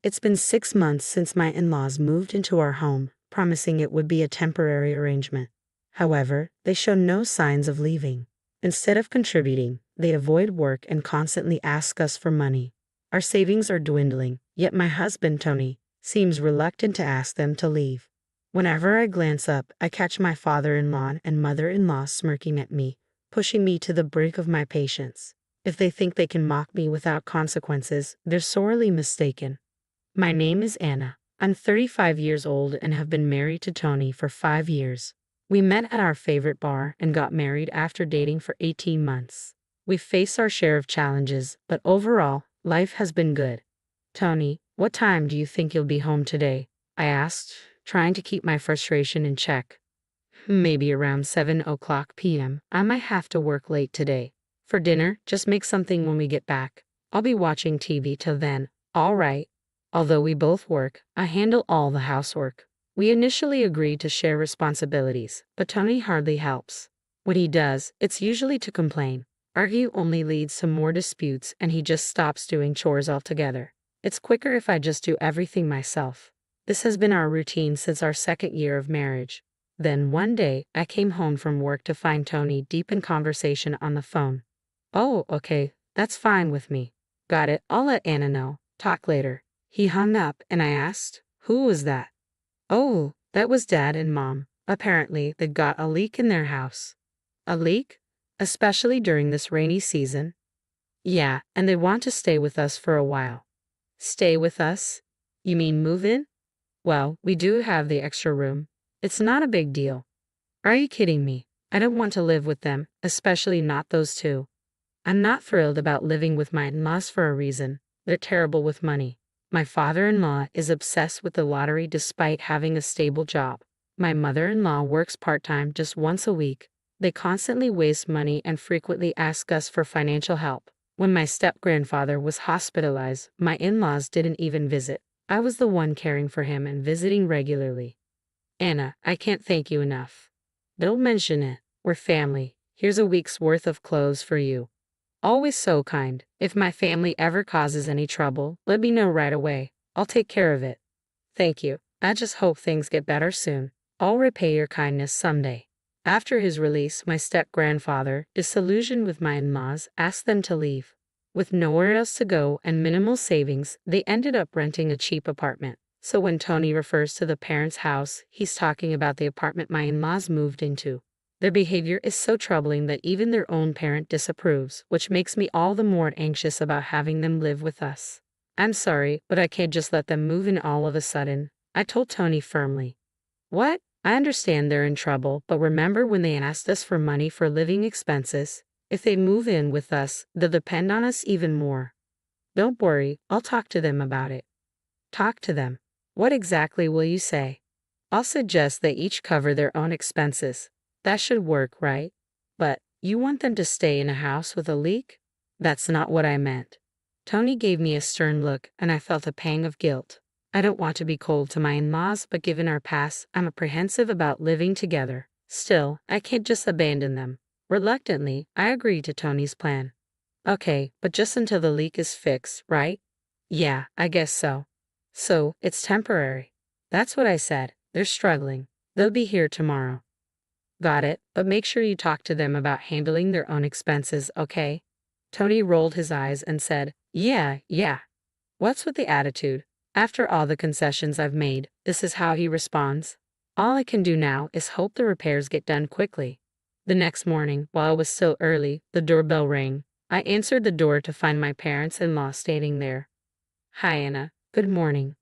It's been 6 months since my in-laws moved into our home, promising it would be a temporary arrangement. However, they show no signs of leaving. Instead of contributing, they avoid work and constantly ask us for money. Our savings are dwindling, yet my husband, Tony, seems reluctant to ask them to leave. Whenever I glance up, I catch my father-in-law and mother-in-law smirking at me, pushing me to the brink of my patience. If they think they can mock me without consequences, they're sorely mistaken. My name is Anna. I'm 35 years old and have been married to Tony for 5 years. We met at our favorite bar and got married after dating for 18 months. We've faced our share of challenges, but overall, life has been good. Tony, what time do you think you'll be home today? I asked, trying to keep my frustration in check. Maybe around 7 o'clock p.m. I might have to work late today. For dinner, just make something when we get back. I'll be watching TV till then. All right. Although we both work, I handle all the housework. We initially agreed to share responsibilities, but Tony hardly helps. When he does, it's usually to complain. Argue only leads to more disputes and he just stops doing chores altogether. It's quicker if I just do everything myself. This has been our routine since our 2nd year of marriage. Then one day, I came home from work to find Tony deep in conversation on the phone. Oh, okay, that's fine with me. Got it, I'll let Anna know. Talk later. He hung up and I asked, who was that? Oh, that was Dad and Mom. Apparently, they got a leak in their house. A leak? Especially during this rainy season? Yeah, and they want to stay with us for a while. Stay with us? You mean move in? Well, we do have the extra room. It's not a big deal. Are you kidding me? I don't want to live with them, especially not those two. I'm not thrilled about living with my in-laws for a reason. They're terrible with money. My father-in-law is obsessed with the lottery despite having a stable job. My mother-in-law works part-time just once a week. They constantly waste money and frequently ask us for financial help. When my step-grandfather was hospitalized, my in-laws didn't even visit. I was the one caring for him and visiting regularly. Anna, I can't thank you enough. Don't mention it. We're family. Here's a week's worth of clothes for you. Always so kind. If my family ever causes any trouble, let me know right away. I'll take care of it. Thank you. I just hope things get better soon. I'll repay your kindness someday. After his release, my step-grandfather, disillusioned with my in-laws, asked them to leave. With nowhere else to go and minimal savings, they ended up renting a cheap apartment. So when Tony refers to the parents' house, he's talking about the apartment my in-laws moved into. Their behavior is so troubling that even their own parent disapproves, which makes me all the more anxious about having them live with us. I'm sorry, but I can't just let them move in all of a sudden, I told Tony firmly. What? I understand they're in trouble, but remember when they asked us for money for living expenses? If they move in with us, they'll depend on us even more. Don't worry, I'll talk to them about it. Talk to them. What exactly will you say? I'll suggest they each cover their own expenses. That should work, right? But you want them to stay in a house with a leak? That's not what I meant. Tony gave me a stern look, and I felt a pang of guilt. I don't want to be cold to my in-laws, but given our past, I'm apprehensive about living together. Still, I can't just abandon them. Reluctantly, I agreed to Tony's plan. Okay, but just until the leak is fixed, right? Yeah, I guess so. So, it's temporary. That's what I said. They're struggling. They'll be here tomorrow. Got it, but make sure you talk to them about handling their own expenses, okay? Tony rolled his eyes and said, yeah. What's with the attitude? After all the concessions I've made, this is how he responds. All I can do now is hope the repairs get done quickly. The next morning, while it was still early, the doorbell rang. I answered the door to find my parents-in-law standing there. Hi, Anna. Good morning.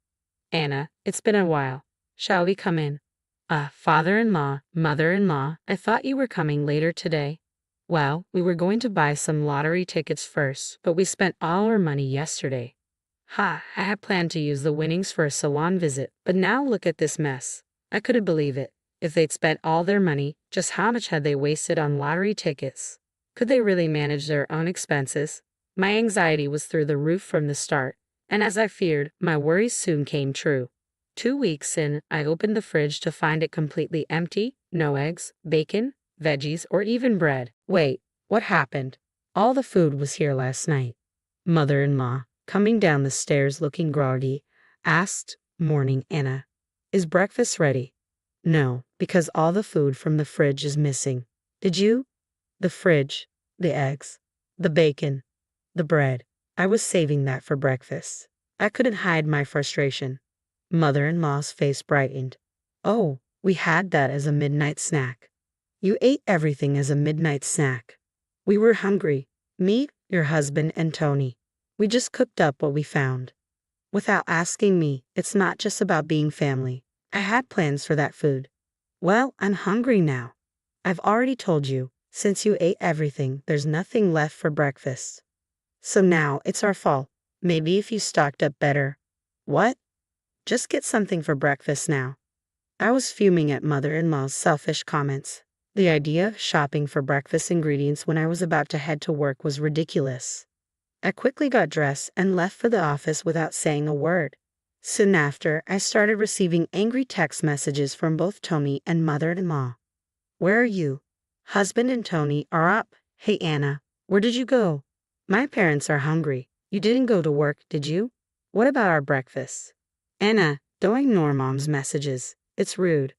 Anna, it's been a while. Shall we come in? Father-in-law, mother-in-law, I thought you were coming later today. Well, we were going to buy some lottery tickets first, but we spent all our money yesterday. I had planned to use the winnings for a salon visit, but now look at this mess. I couldn't believe it. If they'd spent all their money, just how much had they wasted on lottery tickets? Could they really manage their own expenses? My anxiety was through the roof from the start, and as I feared, my worries soon came true. 2 weeks in, I opened the fridge to find it completely empty, no eggs, bacon, veggies, or even bread. Wait, what happened? All the food was here last night. Mother-in-law, coming down the stairs looking groggy, asked Morning Anna. Is breakfast ready? No, because all the food from the fridge is missing. Did you? The fridge, the eggs, the bacon, the bread. I was saving that for breakfast. I couldn't hide my frustration. Mother-in-law's face brightened. Oh, we had that as a midnight snack. You ate everything as a midnight snack. We were hungry. Me, your husband, and Tony. We just cooked up what we found. Without asking me, it's not just about being family. I had plans for that food. Well, I'm hungry now. I've already told you, since you ate everything, there's nothing left for breakfast. So now it's our fault. Maybe if you stocked up better. What? Just get something for breakfast now. I was fuming at mother-in-law's selfish comments. The idea of shopping for breakfast ingredients when I was about to head to work was ridiculous. I quickly got dressed and left for the office without saying a word. Soon after, I started receiving angry text messages from both Tony and mother-in-law. Where are you? Husband and Tony are up. Hey Anna, where did you go? My parents are hungry. You didn't go to work, did you? What about our breakfast? Anna, don't ignore mom's messages. It's rude.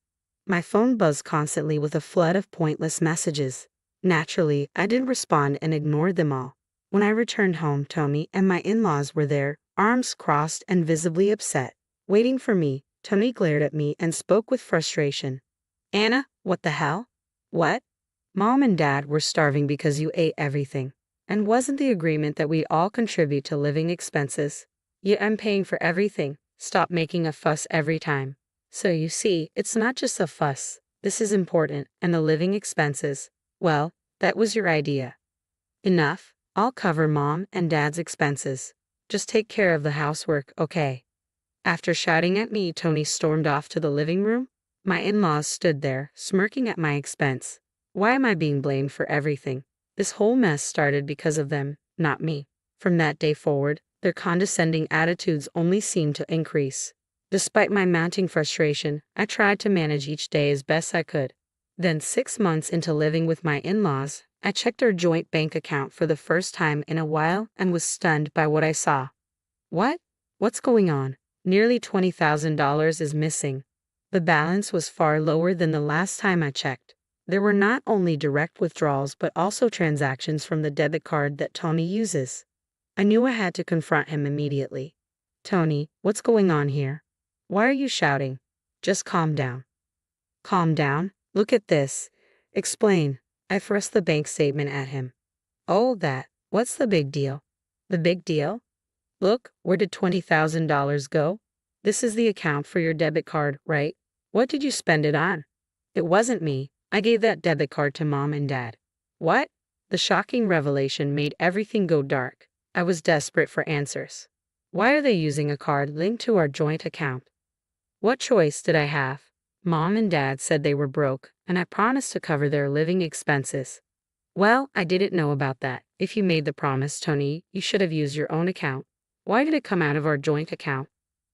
My phone buzzed constantly with a flood of pointless messages. Naturally, I didn't respond and ignored them all. When I returned home, Tony and my in-laws were there, arms crossed and visibly upset. Waiting for me, Tony glared at me and spoke with frustration. Anna, what the hell? What? Mom and Dad were starving because you ate everything. And wasn't the agreement that we all contribute to living expenses? Yet I'm paying for everything. Stop making a fuss every time. So you see, it's not just a fuss. This is important, and the living expenses. Well, that was your idea. Enough. I'll cover Mom and Dad's expenses. Just take care of the housework, okay? After shouting at me, Tony stormed off to the living room. My in-laws stood there, smirking at my expense. Why am I being blamed for everything? This whole mess started because of them, not me. From that day forward, their condescending attitudes only seemed to increase. Despite my mounting frustration, I tried to manage each day as best I could. Then 6 months into living with my in-laws, I checked our joint bank account for the first time in a while and was stunned by what I saw. What? What's going on? Nearly $20,000 is missing. The balance was far lower than the last time I checked. There were not only direct withdrawals but also transactions from the debit card that Tony uses. I knew I had to confront him immediately. Tony, what's going on here? Why are you shouting? Just calm down. Calm down? Look at this. Explain. I thrust the bank statement at him. Oh, that. What's the big deal? The big deal? Look, where did $20,000 go? This is the account for your debit card, right? What did you spend it on? It wasn't me. I gave that debit card to Mom and Dad. What? The shocking revelation made everything go dark. I was desperate for answers. Why are they using a card linked to our joint account? What choice did I have? Mom and Dad said they were broke, and I promised to cover their living expenses. Well, I didn't know about that. If you made the promise, Tony, you should have used your own account. Why did it come out of our joint account?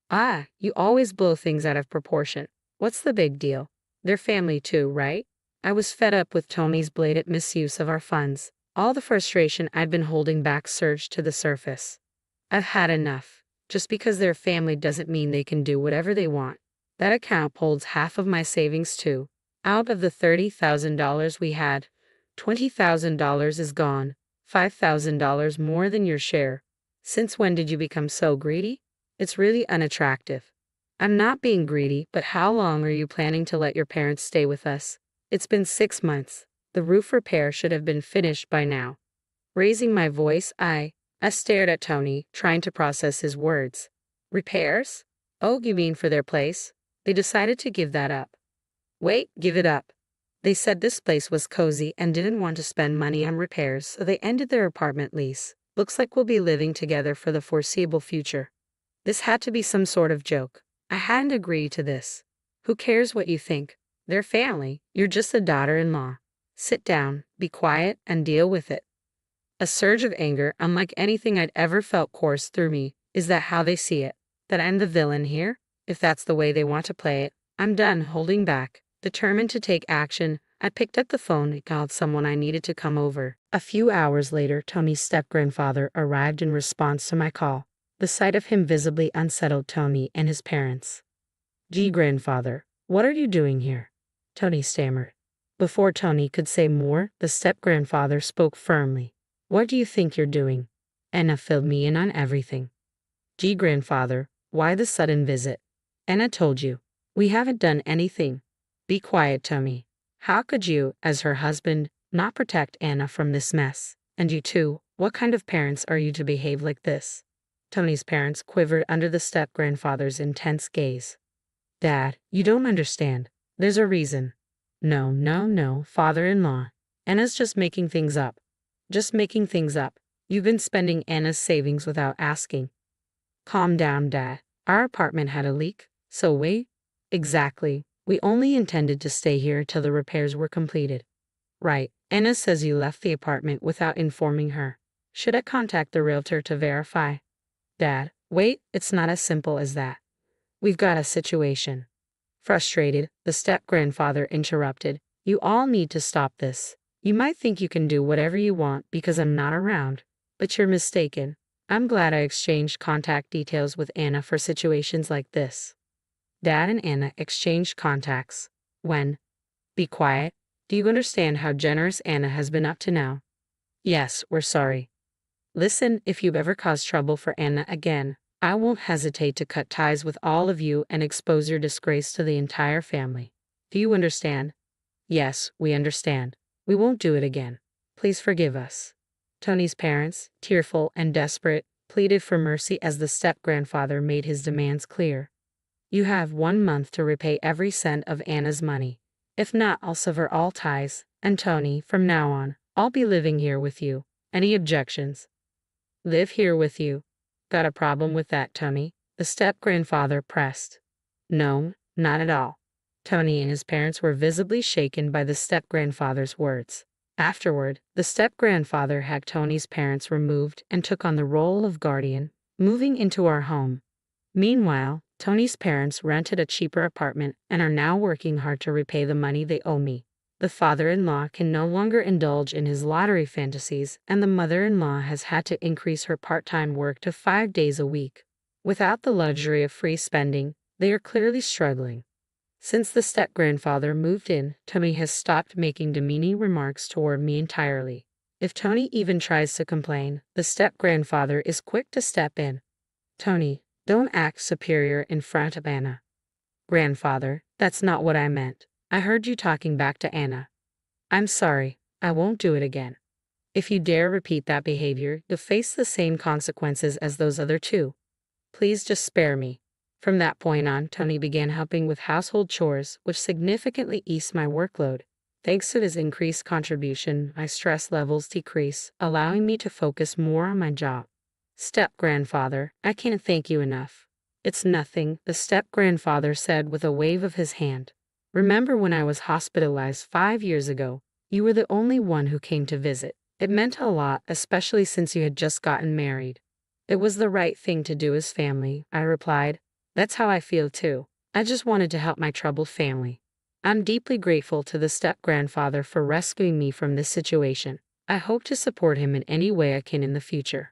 Ah, you always blow things out of proportion. What's the big deal? They're family too, right? I was fed up with Tony's blatant misuse of our funds. All the frustration I'd been holding back surged to the surface. I've had enough. Just because they're family doesn't mean they can do whatever they want. That account holds half of my savings too. Out of the $30,000 we had, $20,000 is gone, $5,000 more than your share. Since when did you become so greedy? It's really unattractive. I'm not being greedy, but how long are you planning to let your parents stay with us? It's been 6 months. The roof repair should have been finished by now. Raising my voice, I stared at Tony, trying to process his words. Repairs? Oh, you mean for their place? They decided to give that up. Wait, give it up. They said this place was cozy and didn't want to spend money on repairs, so they ended their apartment lease. Looks like we'll be living together for the foreseeable future. This had to be some sort of joke. I hadn't agreed to this. Who cares what you think? They're family. You're just a daughter-in-law. Sit down, be quiet, and deal with it. A surge of anger, unlike anything I'd ever felt, coursed through me. Is that how they see it? That I'm the villain here? If that's the way they want to play it, I'm done holding back. Determined to take action, I picked up the phone and called someone I needed to come over. A few hours later, Tony's step-grandfather arrived in response to my call. The sight of him visibly unsettled Tony and his parents. Gee, grandfather, what are you doing here? Tony stammered. Before Tony could say more, the step-grandfather spoke firmly. What do you think you're doing? Anna filled me in on everything. Gee, grandfather, why the sudden visit? Anna told you. We haven't done anything. Be quiet, Tony. How could you, as her husband, not protect Anna from this mess? And you too, what kind of parents are you to behave like this? Tony's parents quivered under the step-grandfather's intense gaze. Dad, you don't understand. There's a reason. No, no, no, father-in-law. Anna's just making things up. Just making things up. You've been spending Anna's savings without asking. Calm down, Dad. Our apartment had a leak, so we... Exactly. We only intended to stay here till the repairs were completed. Right. Anna says you left the apartment without informing her. Should I contact the realtor to verify? Dad, wait, it's not as simple as that. We've got a situation. Frustrated, the step-grandfather interrupted. You all need to stop this. You might think you can do whatever you want because I'm not around, but you're mistaken. I'm glad I exchanged contact details with Anna for situations like this. Dad and Anna exchanged contacts. When? Be quiet. Do you understand how generous Anna has been up to now? Yes, we're sorry. Listen, if you've ever caused trouble for Anna again, I won't hesitate to cut ties with all of you and expose your disgrace to the entire family. Do you understand? Yes, we understand. We won't do it again. Please forgive us. Tony's parents, tearful and desperate, pleaded for mercy as the step-grandfather made his demands clear. You have 1 month to repay every cent of Anna's money. If not, I'll sever all ties, and Tony, from now on, I'll be living here with you. Any objections? Live here with you. Got a problem with that, Tony? The step-grandfather pressed. No, not at all. Tony and his parents were visibly shaken by the step-grandfather's words. Afterward, the step-grandfather had Tony's parents removed and took on the role of guardian, moving into our home. Meanwhile, Tony's parents rented a cheaper apartment and are now working hard to repay the money they owe me. The father-in-law can no longer indulge in his lottery fantasies, and the mother-in-law has had to increase her part-time work to 5 days a week. Without the luxury of free spending, they are clearly struggling. Since the step-grandfather moved in, Tony has stopped making demeaning remarks toward me entirely. If Tony even tries to complain, the step-grandfather is quick to step in. Tony, don't act superior in front of Anna. Grandfather, that's not what I meant. I heard you talking back to Anna. I'm sorry, I won't do it again. If you dare repeat that behavior, you'll face the same consequences as those other two. Please just spare me. From that point on, Tony began helping with household chores, which significantly eased my workload. Thanks to his increased contribution, my stress levels decreased, allowing me to focus more on my job. Step-grandfather, I can't thank you enough. It's nothing, the step-grandfather said with a wave of his hand. Remember when I was hospitalized 5 years ago? You were the only one who came to visit. It meant a lot, especially since you had just gotten married. It was the right thing to do as family, I replied. That's how I feel too. I just wanted to help my troubled family. I'm deeply grateful to the step-grandfather for rescuing me from this situation. I hope to support him in any way I can in the future.